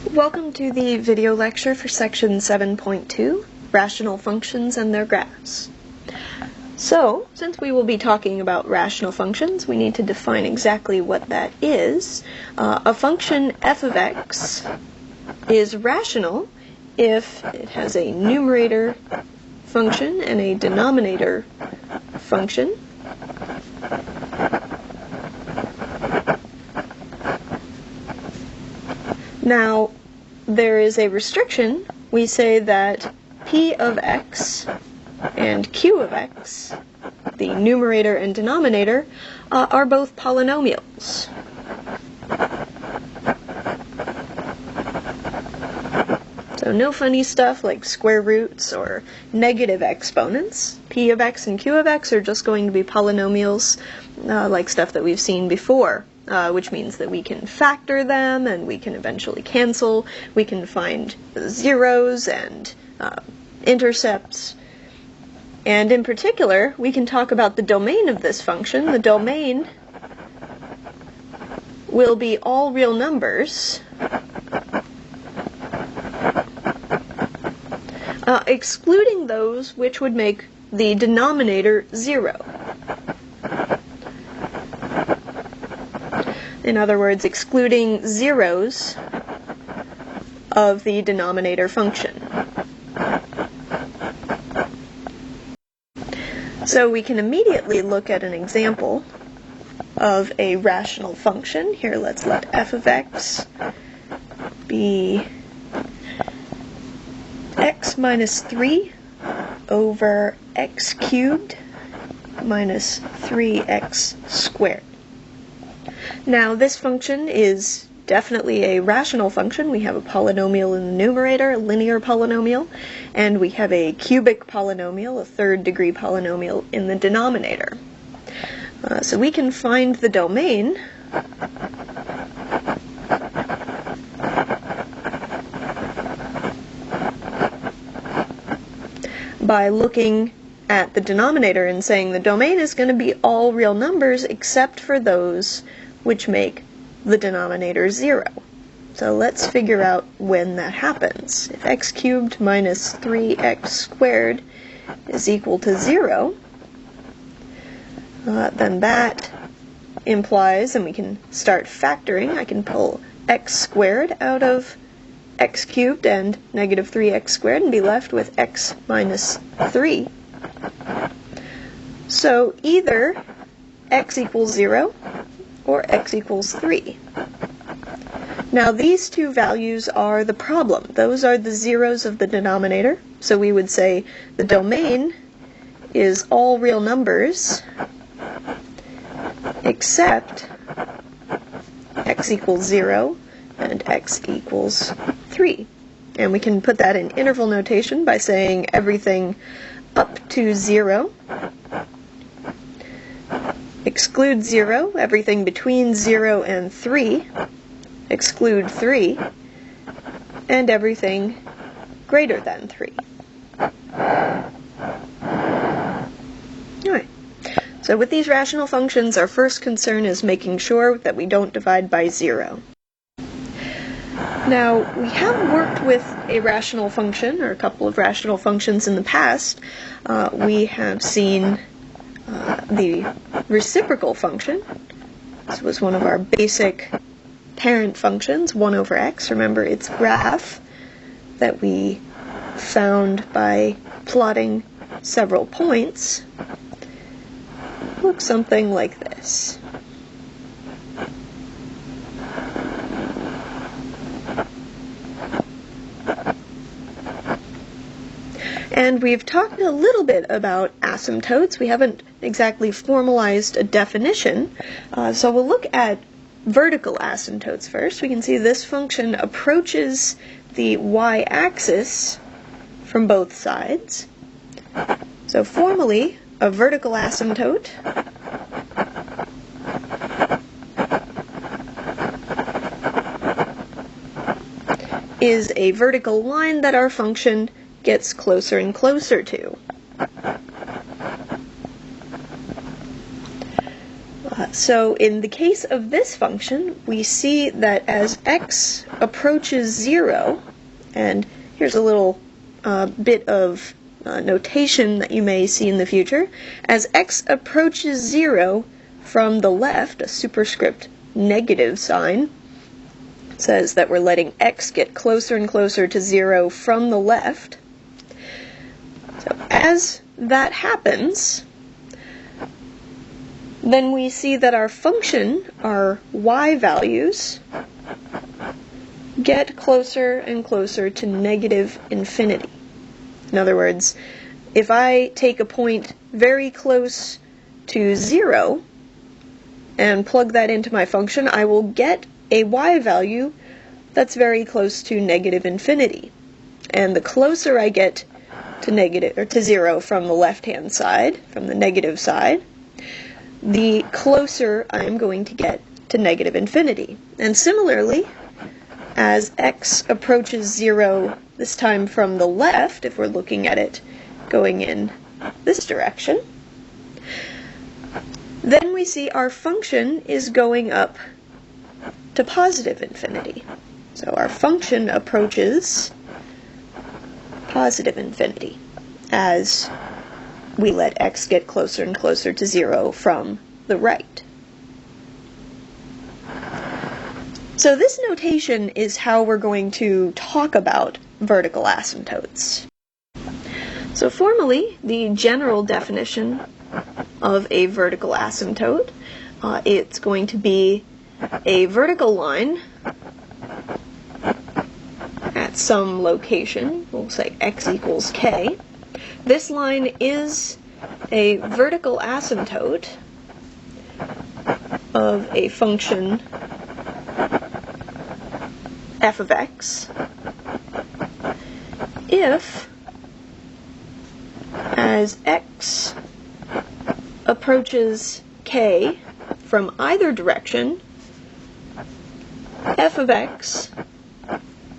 Welcome to the video lecture for section 7.2, Rational Functions and Their Graphs. So, since we will be talking about rational functions, we need to define exactly what that is. A function f of x is rational if it has a numerator function and a denominator function. Now, there is a restriction. We say that p of x and q of x, the numerator and denominator, are both polynomials. So no funny stuff like square roots or negative exponents. P of x and q of x are just going to be polynomials like stuff that we've seen before. Which means that we can factor them and we can eventually cancel. We can find zeros and intercepts. And in particular, we can talk about the domain of this function. The domain will be all real numbers, excluding those which would make the denominator 0. In other words, excluding zeros of the denominator function. So we can immediately look at an example of a rational function. Here, let's let f of x be x minus 3 over x cubed minus 3x squared. Now, this function is definitely a rational function. We have a polynomial in the numerator, a linear polynomial, and we have a cubic polynomial, a third-degree polynomial, in the denominator. So we can find the domain by looking at the denominator and saying the domain is going to be all real numbers except for those which make the denominator 0. So let's figure out when that happens. If x cubed minus 3x squared is equal to 0, then that implies, and we can start factoring, I can pull x squared out of x cubed and negative 3x squared and be left with x minus 3. So either x equals 0 or x equals 3. Now these two values are the problem. Those are the zeros of the denominator. So we would say the domain is all real numbers except x equals 0 and x equals 3. And we can put that in interval notation by saying everything up to 0 exclude 0, everything between 0 and 3, exclude 3, and everything greater than 3. Alright, so with these rational functions, our first concern is making sure that we don't divide by 0. Now, we have worked with a rational function, or a couple of rational functions in the past. We have seen the reciprocal function. This was one of our basic parent functions, 1 over x. Remember, its graph that we found by plotting several points looks something like this. And we've talked a little bit about asymptotes. We haven't exactly formalized a definition, so we'll look at vertical asymptotes first. We can see this function approaches the y-axis from both sides. So formally, a vertical asymptote is a vertical line that our function gets closer and closer to. So in the case of this function, we see that as x approaches 0, and here's a little bit of notation that you may see in the future, as x approaches 0 from the left, a superscript negative sign says that we're letting x get closer and closer to 0 from the left. So as that happens, then we see that our function, our y values, get closer and closer to negative infinity. In other words, if I take a point very close to 0 and plug that into my function, I will get a y value that's very close to negative infinity. And the closer I get to 0 from the left-hand side, from the negative side, the closer I'm going to get to negative infinity. And similarly, as x approaches 0, this time from the left, if we're looking at it going in this direction, then we see our function is going up to positive infinity. So our function approaches positive infinity as we let x get closer and closer to 0 from the right. So this notation is how we're going to talk about vertical asymptotes. So formally, the general definition of a vertical asymptote, it's going to be a vertical line at some location, we'll say x equals k. This line is a vertical asymptote of a function f of x if, as x approaches k from either direction, f of x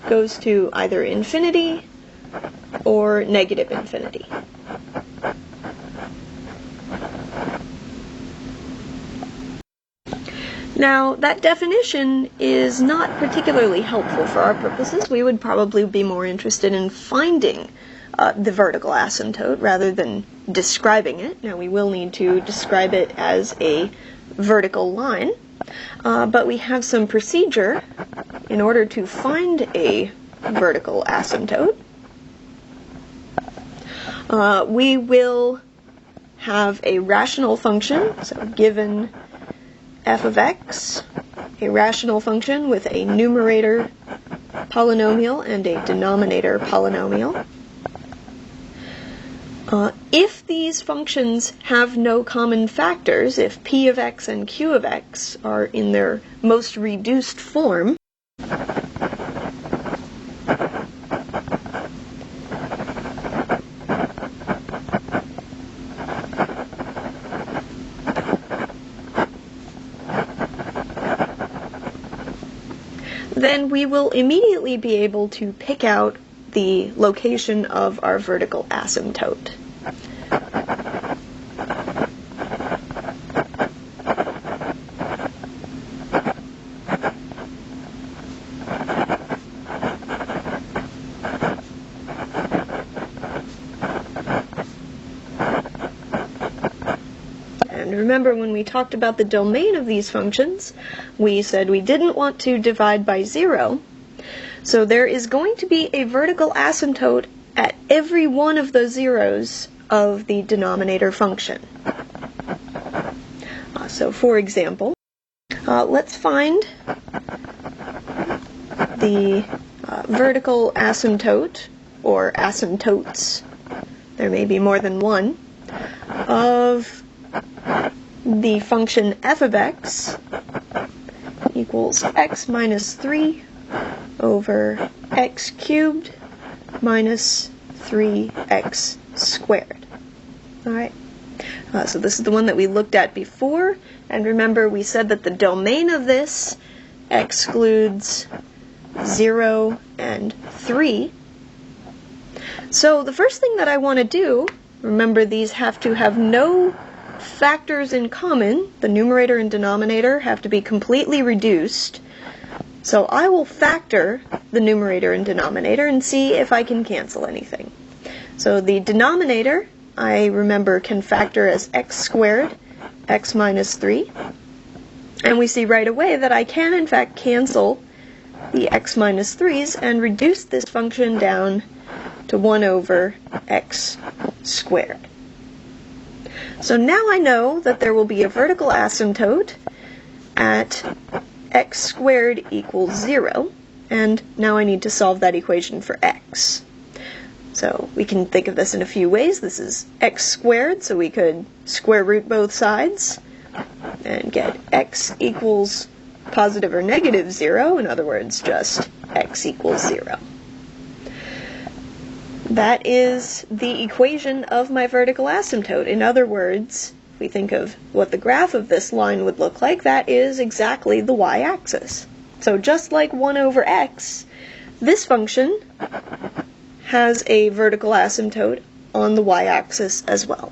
goes to either infinity or negative infinity. Now, that definition is not particularly helpful for our purposes. We would probably be more interested in finding the vertical asymptote rather than describing it. Now, we will need to describe it as a vertical line, but we have some procedure in order to find a vertical asymptote. We will have a rational function, so given f of x, a rational function with a numerator polynomial and a denominator polynomial. If these functions have no common factors, if p of x and q of x are in their most reduced form, then we will immediately be able to pick out the location of our vertical asymptote. And remember, when we talked about the domain of these functions, we said we didn't want to divide by 0. So there is going to be a vertical asymptote at every one of the zeros of the denominator function. So for example, let's find the vertical asymptote, or asymptotes, there may be more than one, of the function f of x equals x minus 3 over x cubed minus 3x squared. Alright, so this is the one that we looked at before, and remember we said that the domain of this excludes 0 and 3. So the first thing that I want to do, remember these have to have no factors in common, the numerator and denominator, have to be completely reduced. So I will factor the numerator and denominator and see if I can cancel anything. So the denominator, I remember, can factor as x squared, x minus 3. And we see right away that I can in fact cancel the x minus 3's and reduce this function down to 1 over x squared. So now I know that there will be a vertical asymptote at x squared equals 0, and now I need to solve that equation for x. So we can think of this in a few ways. This is x squared, so we could square root both sides and get x equals positive or negative 0, in other words, just x equals 0. That is the equation of my vertical asymptote. In other words, if we think of what the graph of this line would look like, that is exactly the y-axis. So just like 1 over x, this function has a vertical asymptote on the y-axis as well.